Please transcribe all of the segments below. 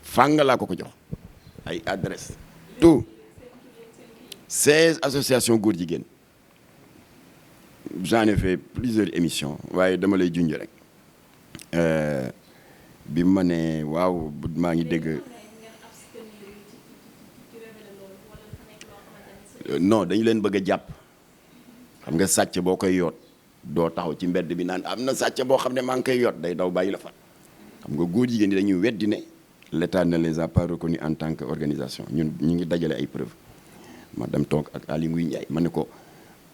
fàng laa ko jox ay adresse tout 16 associations góor jigéen j'en ai fait plusieurs émissions waaye dama lay junj rek bi ma ne waaw maa ngi dégg non dañu leen bëgg a jàpp xam nga sàcc boo koy yoot doo taxaw ci mbedd bi naan am na sàcc boo xam ne maa ngi koy yoot day daw bàyyi la fa xam nga góor jigéen ñi dañuy weddi ne l'État ne les a pas reconnus en tant que organisation ñun ñu ngi dajale ay preuves ma dem toog ak Aly Ngouille Ndiaye ma ne ko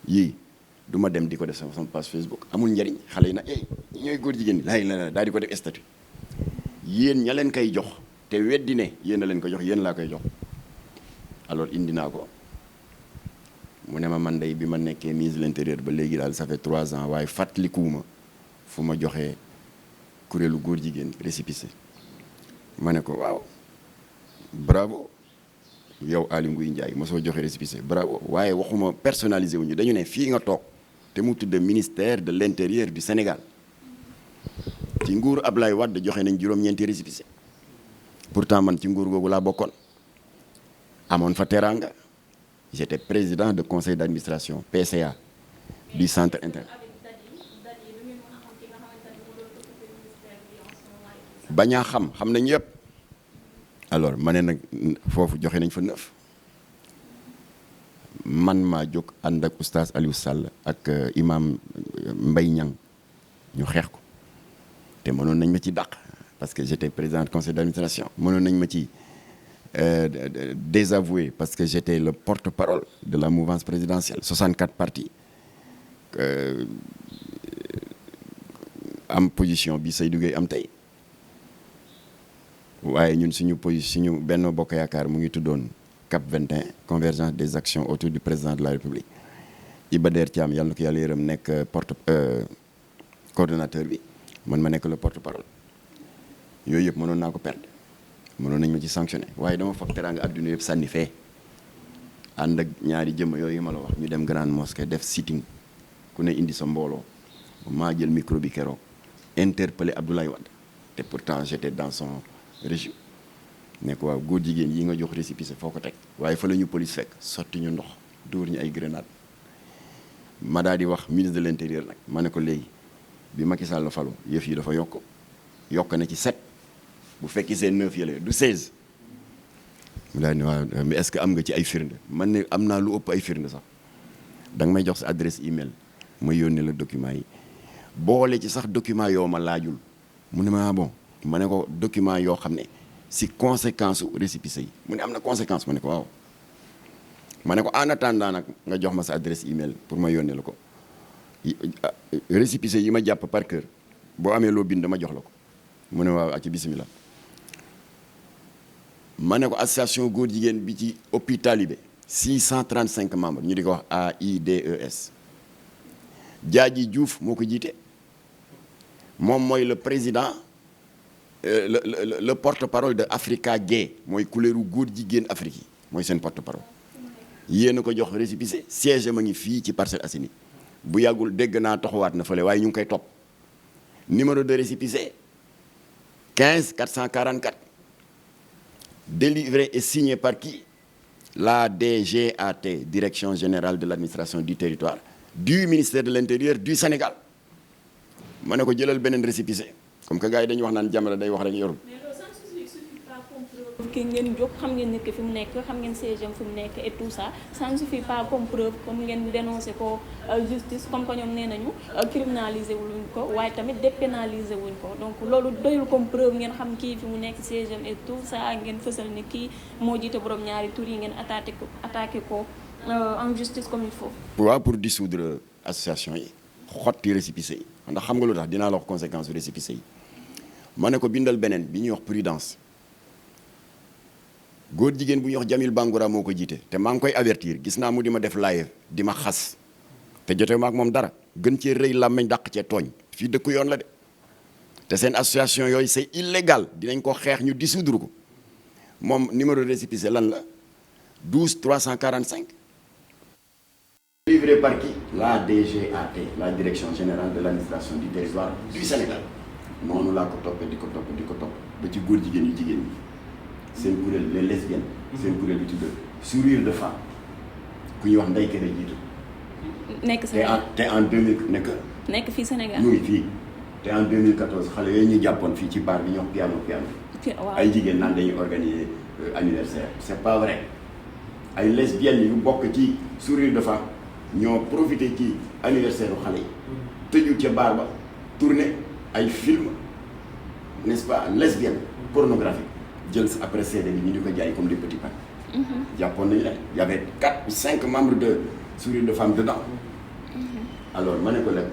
yii du ma dem di ko def sama page Facebook amul njariñ xale yi nag ñooy góor jigéen ñi la daal di ko def statut yéen ña leen koy jox te weddi ne yéen a leen ko jox yéen laa koy jox alors indi naa ko mu ne ma man day bi ma nekkee ministre de l'intérieur ba léegi daal ça fait 3 ans waaye fàttalikuwuma fu ma joxee kuréelu góor jigéen récépissé ma ne ko waaw bravo yow Aly Ngouille Ndiaye mosoo joxe récépissé bravo waaye waxuma personnalisé wuñu dañu ne fii nga toog te mu tudd ministère de l'intérieur du Sénégal ci nguur Ablaye Wade joxe nañ juróom-ñeenti récépissé pourtant man ci nguur googu laa bokkoon amoon fa teraanga j'étais président de conseil d'administration PCA du centre inter bañaa xam nañ yëpp alors ma ne nag foofu joxe nañ fa 9 man maa jóg ànd ak oustaz Aliou Sall ak imam Mbaye Niang ñu xeex ko te mënoon nañ ma ci dàq parce que j'étais président du conseil d'administration mënoon nañ ma ci désavoué parce que j'étais le porte-parole de la mouvance présidentielle 64 partis am position bi Seydou Gueye am tey waaye ñun suñu Benno Bokk Yaakaar mu ngi tuddoon CAP 21 convergence des actions autour du président de la République Iba Der Thiam yàlla na ko yàlla yërëm nekk coordonnateur bi man ma nekk le porte-parole yooyu yëpp mënoon naa ko perdre mënoon nañ ma ci sanctionné waaye dama foog teraanga adduna yëpp sànni fee ànd ak ñaari jëmm yooyu ma la wax ñu dem grande mosquée def sitting ku ne indi sa mbooloo maa jël micro bi keroog interpellé Abdoulaye Wade te pourtant j'étais dans son régime ne ko waaw góor jigéen yi nga jox récépissé foo ko teg waaye fa la ñu police fekk sotti ñu ndox dóor ñu ay grenade ma daal di wax ministre de l'intérieur nag ma ne ko léegi bi Macky Sall la falu yëf yi dafa yokk na ci 7 bu fekki seen 9 yële du 16 mu daal ni waaw mais est-ce que am nga ci ay firnde man ne am naa lu ëpp ay firnde sax da nga may jox sa adresse email ma yónnee la document yi boole ci sax document yoo ma laajul mu ne ma bon ma ne ko document yoo xam ne si conséquence u récépissé yi mu ne am na conséquence ma ne ko waaw ma ne ko en attendant nag nga jox ma sa adresse email pour ma yónnee la ko récépissé yi ma jàpp par cœur boo amee loo bind ma jox la ko mu ne waaw ak ci bismillah ma ne ko association góor jigéen bi ci hôpital yi 635 membres ñu di ko wax AIDS Diadji Diouf moo ko jiite moom mooy le président le porte-parole de Africa Gay mooy couleuru góor jigéen Afrique yi mooy seen porte-parole yéen a ko jox récépissé siège ma ngi fii ci Parcelles Assainies bu yàggul dégg naa toxuwaat na fële waaye ñu ngi koy topp numéro de récépissé 15 444 délivré et signé par qui? La DGAT, Direction Générale de l'Administration du Territoire du ministère de l'Intérieur du Sénégal ma ne ko jëlal beneen récépissé comme que gars yi dañuy wax naan Jamra day wax rek yorul. mais loolu ça ne suffit pas comme preuve que ngeen jóg xam ngeen nit ki fi mu nekk xam ngeen siège fi mu nekk et tout ça ça ne suffit pas comme preuve comme ngeen dénoncé ko justice comme que ñoom nee nañu criminalisé wuñ ko waaye tamit dépénalisé wuñ ko donc loolu doyul comme preuve ngeen xam kii fi mu nekk siège et tout ça ngeen fësal ni kii moo jiite borom ñaari tur yi ngeen attaqué ko en justice comme il faut. waaw pour dissoudre association yi xotti récépissé yi ndax xam nga lu tax dinaa la wax conséquence récépissé yi ma ne ko bindal beneen bi ñuy wax prudence góor jigéen bu ñuy wax Jamil Bangoura moo ko jiite te maa ngi koy avertir gis naa mu di ma def live di ma xas te jotee ma ak moom dara gën cee rëy làmmeñ dàq cee tooñ fii dëkku yoon la de te seen association yooyu c'est illégal dinañ ko xeex ñu dissoudre ko moom numéro de récépissé lan la 12 345 livré par qui? La DGAT, la Direction Générale de l'Administration du Territoire du Sénégal noonu laa ko toppee di ko topp ba ci góor jigéen yu jigéen ñi seen kuréel les lesbiennes. seen kuréel bi tudd sourire de femme ku ñuy wax Ndeye Kébé jiitu. nekk Sénégal te en 2000 nekk fii Sénégal. muy fii te en 2014 xale yooyu ñu jàppoon fii ci bar bi ñu wax piano. waaw ay jigéen naan dañuy organiser anniversaire c'est pas vrai ay lesbiennes yu bokk ci sourire de femme ñoo profité ci anniversaire u xale yi tëju ca bar ba tourné ay film n'est-ce pas lesbienne pornographique jël après CD bi ñu di ko jaay comme des petits pains. jàppoon nañu leen y avait 4 ou 5 membres de sourire de femme dedans. alors ma ne ko nag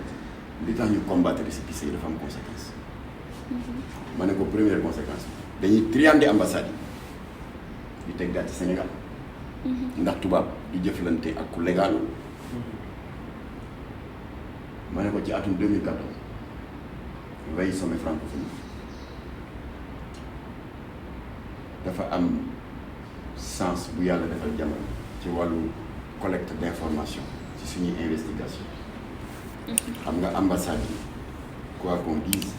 li tax ñu combattre récépissé yi dafa am conséquence. ma ne ko première conséquence dañuy triander ambassade yi di teg daal ci Sénégal. ndax tubaab di jëflante ak ku légal. ma ne ko ci atum 2014 veille sommet francophonie dafa am sens bu yàlla defal jamono ci wàllu collecte d'information ci suñuy investigation xam nga ambassade yi quoi qu'on dise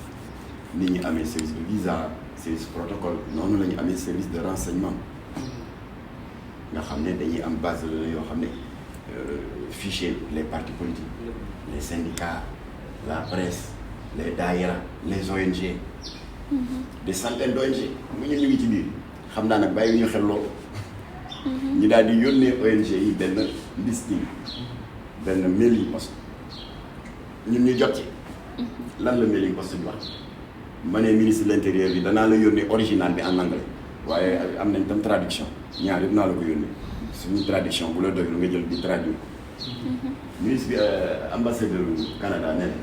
ni ñu amee service de visa service protocole noonu la ñu amee service de renseignement nga xam ne dañuy am base la yoo xam ne fichier les partis politiques les syndicats la presse les daïra les ONG des centaines d'ONG mu ñu ngi ci biir xam naa nag bàyyi ñu xel loolu ñu daal di yónnee ONG yi benn listing benn mailing poste ñun ñu jot ci lan la mailing poste bi wax ma ne ministre de l'intérieur bi danaa la yónnee original bi en anglais waaye am nañ tam traduction ñaar yëpp naa la ko yónnee suñu traduction bu la doy lu nga jël bi traduire ministre bi ambassadeur Canada nee na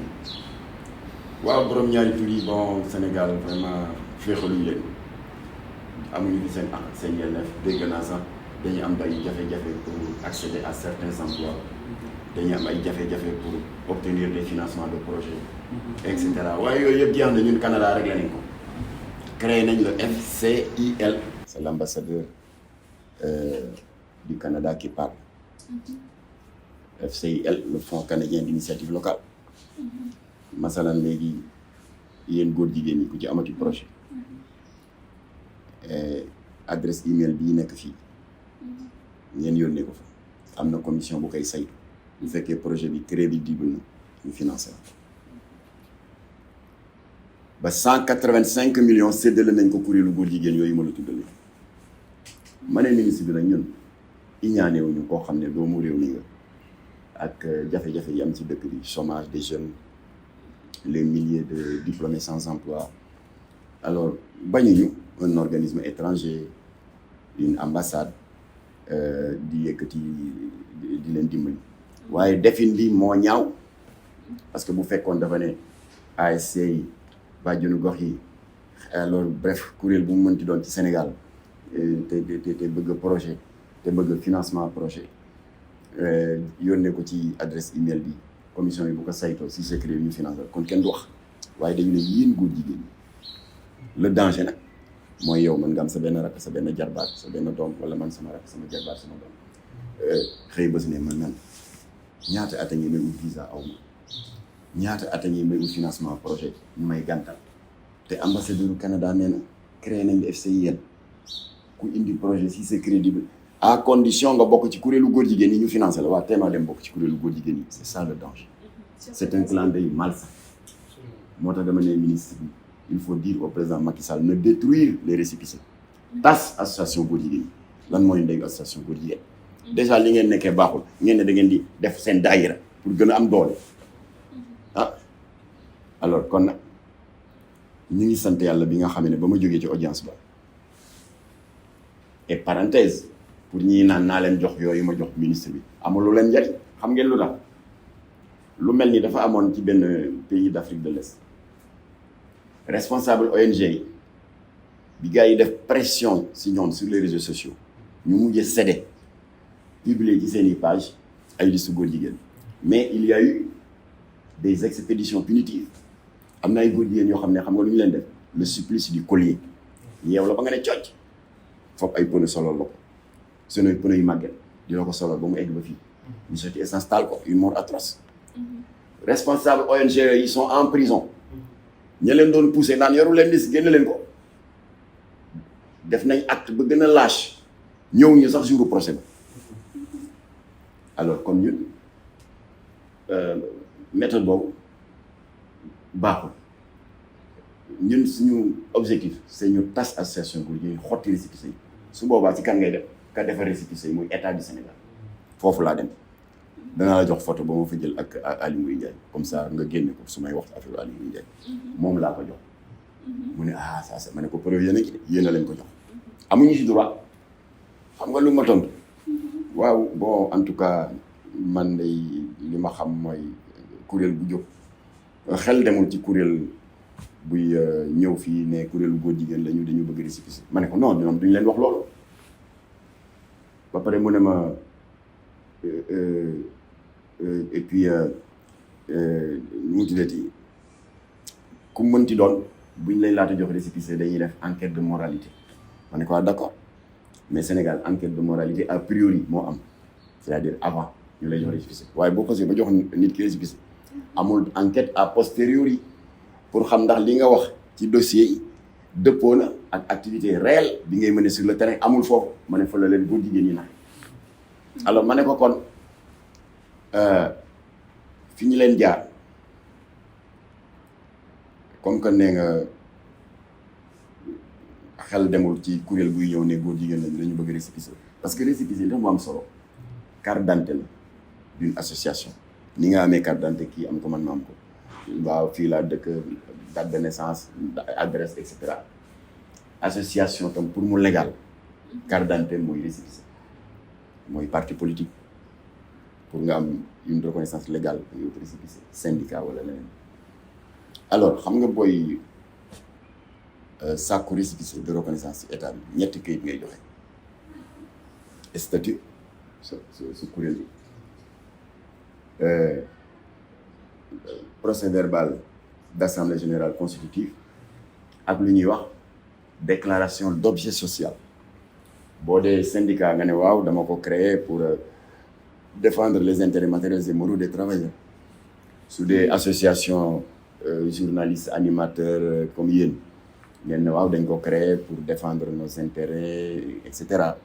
waaw borom ñaari tur yi bon Sénégal vraiment féexaluñu leen amuñu fi seen ak seen yelleef dégg naa sax dañuy am ay jafe-jafe pour accéder à certains emplois dañuy am ay jafe-jafe pour obtenir des financements de projets et cetera waaye yooyu yëpp jeex na ñun Canada réglé nañ ko créé nañ le FCIL. c'est l'ambassadeur du Canada qui parle. FCIL le Fonds canadien d'initiative locale. masalan léegi yéen góor jigéen ñi ku ci amati projet adresse email bii nekk fii ngeen yónnee ko fa am na commission bu koy saytu bu fekkee projet bi crédible na ñu financé ba 185 millions séddale nañ ko kuréelu góor jigéen yooyu ma la tuddale ma ne ministre bi nag ñun iñaanewuñu koo xam ne doomu réew mi nga ak jafe-jafe yi am ci dëkk bi chômage des jeunes les milliers de diplômés sans emploi alors bañuñu un organisme étranger une ambassade di yëkkati di leen dimbali waaye defin li moo ñaaw parce que bu fekkoon dafa ne ASC yi bàjjenu gox yi alors bref kuréel bu mu mënti doon ci Sénégal te bëgg projet te bëgg financement projet yónnee ko ci adresse email bi commission yi bu ko saytoo si secret ñu financé kon kenn du wax waaye dañu ne yéen góor jigéen le danger nag mooy yow mën nga am sa benn rakk sa benn jarbaat sa benn doom wala man sama rakk sama jarbaat sama doom xëy bés ne man ñaata at a ngi may ut visa aw ma ñaata at a ngi may ut financement projet ñu may gàntal te ambassadeur du Canada nee na créé nañ FCIL ku indi projet si c'est crédible à condition nga bokk ci kuréelu góor jigéen yi ñu financé la waa téema dem bokk ci kuréelu góor jigéen yi c'est ça le danger c'est un clin d'œil malsain moo tax dama ne ministre bi il faut dire au président Macky Sall ne détruire les récépissés tas association góor jigéen yi lan mooy ndeyu association góor jigéen déjà li ngeen nekkee baaxul ngeen ne da ngeen di def seen daayira pour gën a am doole ah alors kon nag ñu ngi sant yàlla bi nga xam ne ba ma jógee ci audience ba et parenthèse pour ñii naan naa leen jox yooyu ma jox ministre bi amul lu leen njariñ xam ngeen lu tax lu mel ni dafa amoon ci benn pays d'Afrique de l'Est responsable ONG yi bi gars yi def pression si ñoom sur les réseaux sociaux ñu mujjee cédé publier ci seeni page ay listu góor jigéen mais il y a eu des expéditions punitives am na ay góor jigéen yoo xam ne xam nga lu ñu leen def le supplice du collier yeew la ba nga ne cocc foofu ay pneu solo la ko seen pneu yu màgget di la ko solo ba mu egg ba fii ñu sotti essence taal ko une mort atroce responsable ONG yi sont en prison ña leen doon poussé naan yoru leen liste génn leen ko def nañ acte ba gën a lâche ñëw ñu sax jour procès ba alors kon ñun méthode boobu baaxul ñun suñu objectif c'est ñu tas association pour ñuy xotti récépissé yi su boobaa ci kan ngay def ka defar récépissé yi muy état du Sénégal foofu laa dem danaa la jox photo ba ma fa jël ak Aly Ngouille Ndiaye comme ça nga génne ko su may wax affaire Aly Ngouille Ndiaye moom laa ko jox mu ne ça ma ne ko preuve yéen a ngi yéen a leen ko jox amuñu ci droit xam nga lu ma tontu waaw bon en tout cas man day li ma xam mooy kuréel bu jóg xel demul ci kuréel buy ñëw fii ne kuréelu góor jigéen lañu dañu bëgg récépissé ma ne ko non ñoom duñu leen wax loolu ba pare mu ne ma et puis nu mu tuddati ku mënti doon buñ lay laata jox récépissé dañuy def enquête de moralité ma ne ko d'accord mais Sénégal enquête de moralité a priori moo am c'est-à-dire avant ñu lay jox récépissé waaye boo xasee ba jox nit ki récépissé amul enquête a posteriori pour xam ndax li nga wax ci dossier yi dëppoo na ak activité réelle bi ngay mener sur le terrain amul foofu ma ne fa la leen góor jigéen ñi nag alors ma ne ko kon fi ñu leen jaar comme que nee nga xel demul ci kuréel buy ñëw ne góor jigéen lañu dañu bëgg récépissé parce que récépissé dafa mu am solo carte d'identité la d'une association ni nga amee carte d'identité kii am ko man ma am ko waaw fii laa dëkk date de naissance adresse et cetera association tam pour mu légal carte d'identité mooy récépissé mooy parti politique pour nga am une reconnaissance légale nga yóbbu récépissé syndicat wala leneen alors xam nga booy sàkku récépissé de reconnaissance ci état bi ñetti këyit ngay joxe statut su kuréel bi procès verbal d'assemblée générale constitutive ak lu ñuy wax déclaration d'objet social boo dee syndicat nga ne waaw dama ko créer pour défendre les intérêts matériels et moraux des travailleurs su dee association journalistes animateurs comme yéen ngeen ne waaw dañ ko créer pour défendre nos intérêts et cetera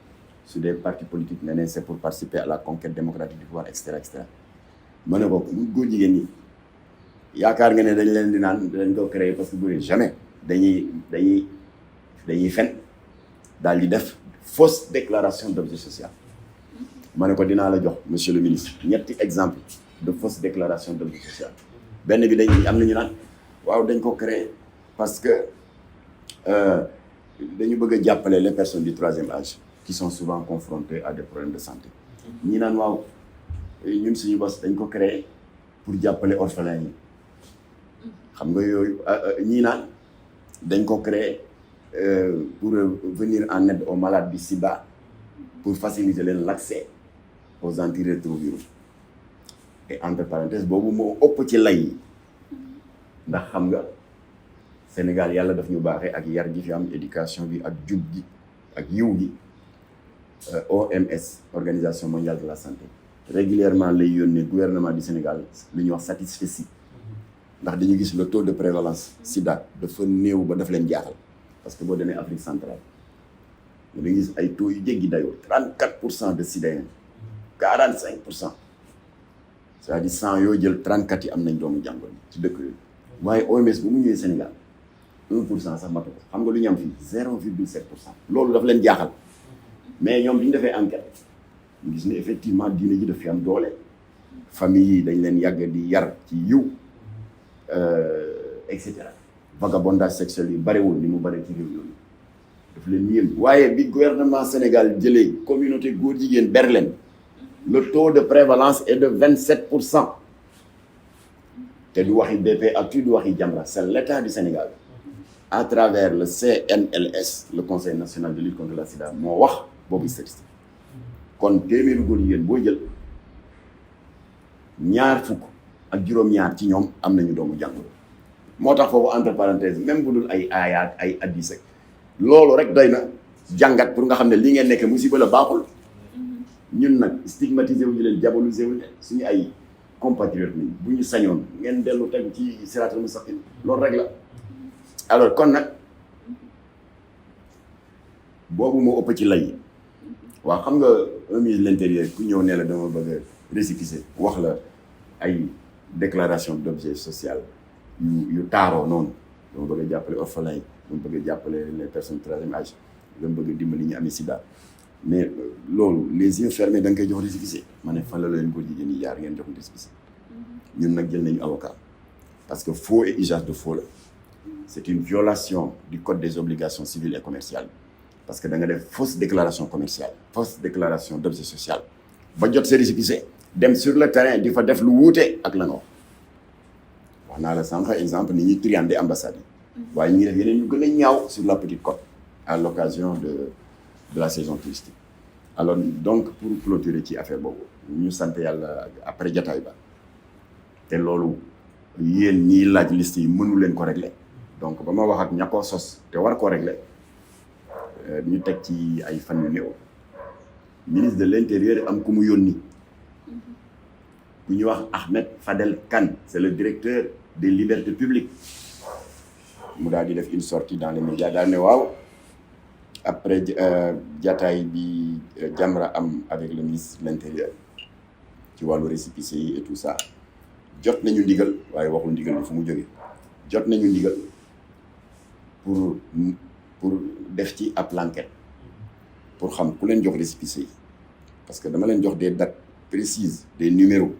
su dee parti politique nga ne c'est pour participer à la conquête démocratique du pouvoir et cetera et cetera ma ne ko góor jigéen ñi yaakaar nga ne dañ leen di naan dañ ko créer parce que bu jamais dañuy fen daal di def fausse déclaration d'objet social ma ne ko dinaa la jox monsieur le ministre ñetti exemple de fausse déclaration d'objet social benn bi dañ am nañu naan waaw dañ ko créer parce que dañu bëgg a jàppale les personnes du troisième âge qui sont souvent confrontées à des problèmes de santé ñi naan waaw ñun suñu bos dañ ko créer pour jàppale orphelins yi xam nga yooyu ñii naan dañ ko créer pour venir en aide aux malades du sida pour faciliter leen l'accès aux antirétroviraux et entre parenthèses boobu moo ëpp ci lay yi ndax xam nga Sénégal yàlla daf ñu baaxee ak yar gi fi am éducation bi ak jub gi ak yiw gi OMS Organisation mondiale de la santé régulièrement lay yónnee gouvernement du Sénégal lu ñuy wax satisfecit ndax dañu gis le taux de prévalence sida dafa néew ba daf leen jaaxal parce que boo demee Afrique centrale da gis ay taux yu jéggi dayoo 34% de sidéens 45% c'est-à-dire 100 yoo jël 34 yi am nañ doomu jàngoro ci dëkk yooyu waaye OMS bu mu ñëwee Sénégal 1% sax matu ko xam nga lu ñu am fii 0,7%. loolu daf leen jaaxal mais ñoom bi ñu defee enquête ñu gis ne effectivement diine ji daf fi am doole famille yi dañ leen yàgg di yar ci yiw et cetera vagabondage sexuel yi barewul ni mu bare ci réew yooyu daf leen yéen waaye bi gouvernement Sénégal jëlee communauté góor jigéen ber leen le taux de prévalence est de 27%. te du waxi BP-Actu du waxi Jamra c'est l'État du Sénégal à travers le CNLS le Conseil national de lutte contre la sida moo wax boobu statistique kon téeméeru góor jigéen boo jël ñaar fukk ak juróom-ñaar ci ñoom am nañu doomu jàngoro moo tax foofu entre parenthèses même bu dul ay aayaat ay addis ak loolu rek doy na jàngat pour nga xam ne li ngeen nekk musiba la baaxul ñun nag stigmatisé wu ñu leen diabolisé wu leen suñu ay compatriotes ni bu ñu sañoon ngeen dellu tegu ci siraatal mustaqim loolu rek la alors kon nag boobu moo ëpp ci lay waaw xam nga un ministre de l'intérieur ku ñëw ne la dama bëgg a récépissé wax la ay déclaration d'objet social yu taaroo noonu dama bëgg a jàppale orphelins yi dama bëgg a jàppale les personnes troisième âge dama bëgg a dimbali ñu amee sida mais loolu les yeux fermés da nga koy jox récépissé ma ne fan la leen góor jigéen ñi jaar ngeen jox récépissé ñun nag jël nañu avocat parce que faux et usage de faux la c'est une violation du code des obligations civiles et commerciales parce que da nga def fausse déclaration commerciale fausse déclaration d'objet social ba jot sa récépissé dem sur le terrain di fa def lu wuute ak la nga wax naa la sànq exemple ni ñuy triander ambassade yi waaye ñu ngi def yeneen yu gën a ñaaw sur la Petite Côte à l'occasion de la saison touristique alors donc pour clôturer ci affaire boobu ñu sant yàlla après jataay ba te loolu yéen ñiy laaj liste yi mënu leen ko régler donc ba ma wax ak ña ko sos te war ko régler ñu teg ci ay fan yu néew ministre de l'intérieur am ku mu yónni ku ñuy wax Ahmed Fadel Kane c'est le directeur des libertés publiques mu daal di def une sortie dans les médias daal ne waaw après jataay bi Jamra am avec le ministre de l'intérieur ci wàllu récépissé yi et tout ça jot nañu ndigal waaye waxul ndigal bi fu mu jógee jot nañu ndigal pour def ci ab l'enquête pour xam ku leen jox récépissé yi parce que dama leen jox des dates précises des numéros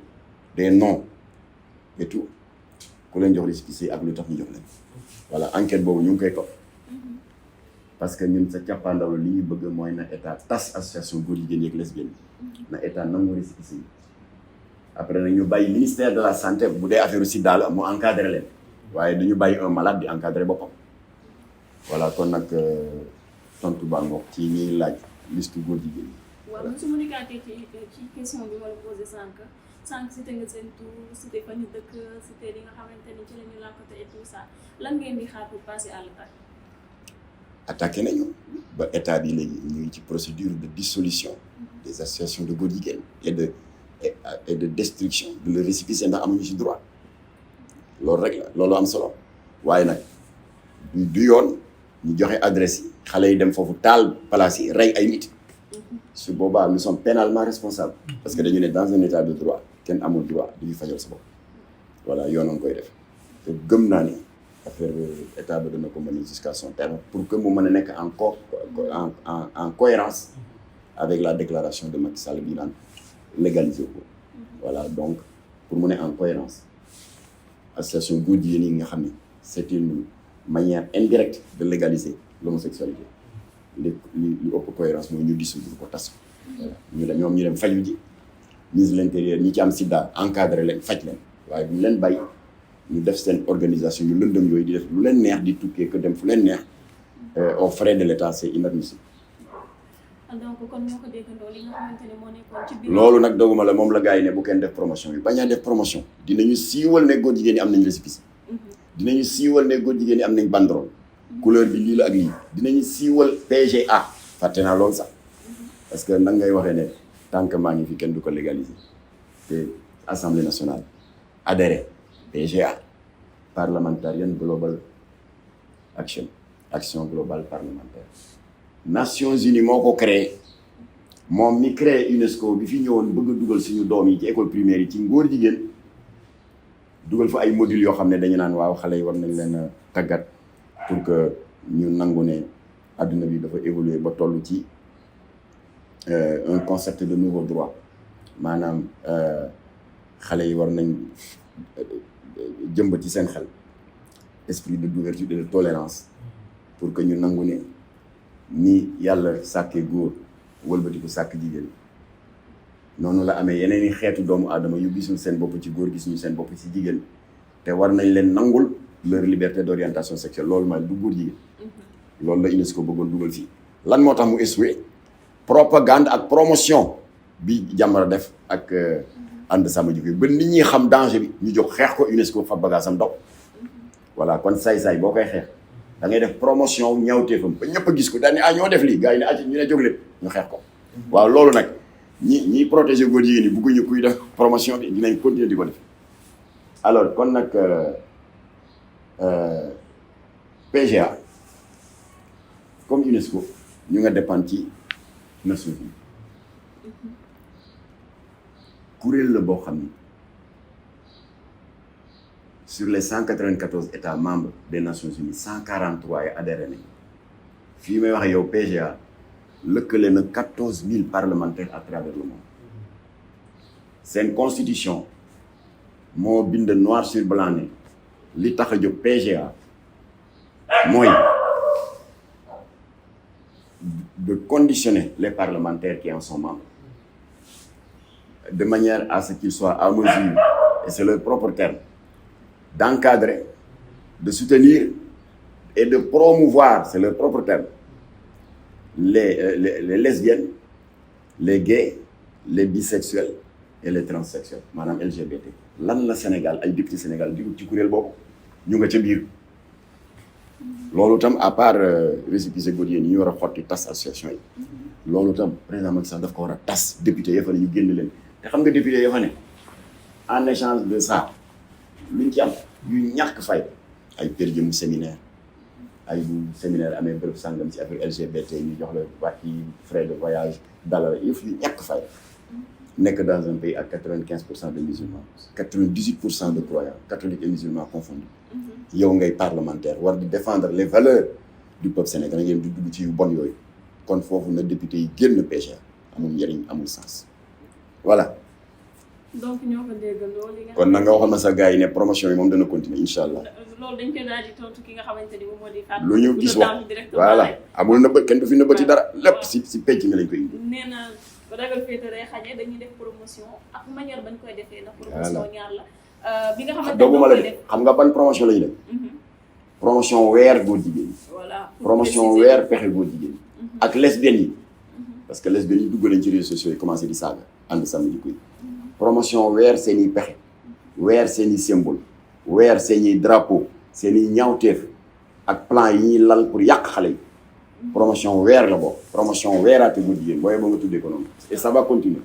des noms et tout ku leen jox récépissé yi ak lu tax ñu jox leen voilà enquête boobu ñu ngi koy topp parce que ñun sa càppaandaw li ñu bëgg mooy na état tas association góor jigéen yeeg lesbiennes na état nangu récépissé yi après nag ñu bàyyi ministère de la santé bu dee affaire sida la mu encadré leen waaye duñu bàyyi un malade di encadré boppam voilà kon nag tontu baa ngoog ci ñuy laaj liste góor jigéen yi. waaw man su ma dikkaatee ci question bi ma la posé sànq cité nga seen tur cité fa ñu dëkk cité li nga xamante ni ci la ñu làkkate et tout ça lan ngeen di xaar pour passer à l'attaque. attaqué nañu ba état bi léegi ñu ngi ci procédure de dissolution des associations de góor jigéen et de destruction de le récépissé ndax amuñu ci droit loolu rek la loolu am solo waaye nag du yoon ñu joxe adresse yi xale yi dem foofu taal place yi rey ay nit su boobaa nous sommes pénalement responsables parce que dañu ne dans un état de droit kenn amul droit di fajal sa bopp voilà yoon nga koy def te gëm naa ni affaire état ba dana ko mën jusqu'à son terme pour que mu mën a nekk en cohérence avec la déclaration de Macky Sall bi naan légaliser ko voilà donc pour mu ne en cohérence association góor jigéen yi nga xam ne c'est une manière indirecte de légaliser l'homosexualité li ëpp cohérence mooy ñu dissoudre ko tas voilà ñu ñoom ñu dem faju ji ministre de l'intérieur ñi ci am sida encadré leen faj leen waaye bu leen bàyyi ñu def seen organisation yu lëndëm yooyu di def lu leen neex di tukkee que dem fu leen neex aux frais de l'État c'est inadmissible. donc kon ñoo ko déggandoo li nga xamante ne moo nekkoon ci biir. loolu nag doguma la moom la gars yi ne bu kenn def promotion yi bañ a def promotion dinañu siiwal ne góor jigéen ñi am nañu récépissé dinañu siiwal ne góor jigéen ñi am nañ banderole couleur bi lii la ak lii dinañu siiwal PGA fàtte naa loolu sax parce que nag ngay waxee ne tant que maa ngi fi kenn du ko légaliser te Assemblée nationale adhéré PGA Parliamentarian Global action globale parlementaire Nations Unies moo ko créé moom mi créé UNESCO bi fi ñëwoon bëgg a dugal suñu doom yi ci école primaire yi ci ngóor jigéen dugal fa ay modules yoo xam ne dañu naan waaw xale yi war nañ leen a tàggat pour que ñu nangu ne adduna bi dafa évoluer ba toll ci un concept de nouveau droit maanaam xale yi war nañ jëmbat ci seen xel esprit d'ouverture et de tolérance pour que ñu nangu ne ni yàlla sàkkee góor wëlbati ko sàkk jigéen noonu la amee yeneen i xeetu doomu aadama yu gisul seen bopp ci góor gisuñu seen bopp ci jigéen te war nañ leen nangul leur liberté d'orientation sexuelle loolu mooy du góor jigéen loolu la UNESCO bëggoon dugal fii lan moo tax mu échoué propagande ak promotion bi Jamra def ak ànd sama jikko ba nit ñi xam danger bi ñu jóg xeex ko UNESCO fa bagaasam daw voilà kon saay-saay boo koy xeex da ngay def promotion ñaawteefam ba ñëpp a gis ko daal ni ñoo def lii gars yi ne ñu ne jóg leen ñu xeex ko waaw loolu nag ñiy protéger góor jigéen ñi bëgguñu kuy def promotion bi dinañ continuer di ko def alors kon nag PGA comme UNESCO ñu nga dépendre ci Nations Unies kuréel la boo xam ni sur les 194 États membres des Nations Unies 143 yi adhéré nañu fii may wax yow PGA lëkkale na 14 000 parlementaires à travers le monde seen constitution moo bind noir sur blanc ne li tax a jóg PGA mooy de conditionner les parlementaires qui en sont membres de manière à ce qu'ils soient à mesure, et c'est leur propre terme, d'encadrer, de soutenir et de promouvoir, c'est leur propre terme, les lesbiennes, les gays, les bisexuels et les transsexuels maanaam LGBT. lan la Sénégal ay député Sénégal di ci kuréel boobu ñu nga ca biir loolu tam à part récépissé Gaudien yi ñu war a xotti tas association yi loolu tam président Macky Sall daf ko war a tas député ya fa ne ñu génn leen te xam nga député ya fa ne en échange de ça luñ ci am yu ñàkk fay ay per jëm séminaire ay bu séminaire amee bërëb sàngam ci affaire LGBT ñu jox la wàcci frais de voyage dalal yëf yu ñàkk fay nekk dans un pays à 95% de musulmans 98% de croyants catholiques et musulmans confondus yow ngay parlementaire war di défendre les valeurs du peuple sénégalais ngeen di dugg ci yu bon yooyu kon foofu na député yi génn PGA amul njëriñ amul sens voilà. donc ñoo ko déggandoo li nga kon na nga waxal ma sa gars yi ne promotion yi moom dana continuer incha allah. loolu dañ koy daal di tontu ki nga xamante ni moom moo di. lu ñu gis wax voilà amul nëbët kenn du fi nëbbati dara lépp si penc mi lañ koy indi. nee na ragal féete day xañee dañuy def promotion ak manière bañ koy defee ndax promotion ñaar la. bi nga xamante dogguma la de xam nga ban promotion la ñu def. promotion weer góor jigéen ñi. voilà promotion weer pexe góor jigéen ñi. ak lesbiennes yi. parce que lesbiennes yi dugg nañ ci réseaux sociaux yi commencé di saaga ànd sàmm jikko yi. promotion weer seen i pexe weer seen i symbole weer seen i drapeau seen i ñaawteef ak plan yi ñuy lal pour yàq xale yi promotion weer la bokk promotion weeraate góor jigéen booyee ba nga tuddee ko noonu et ça va continuer.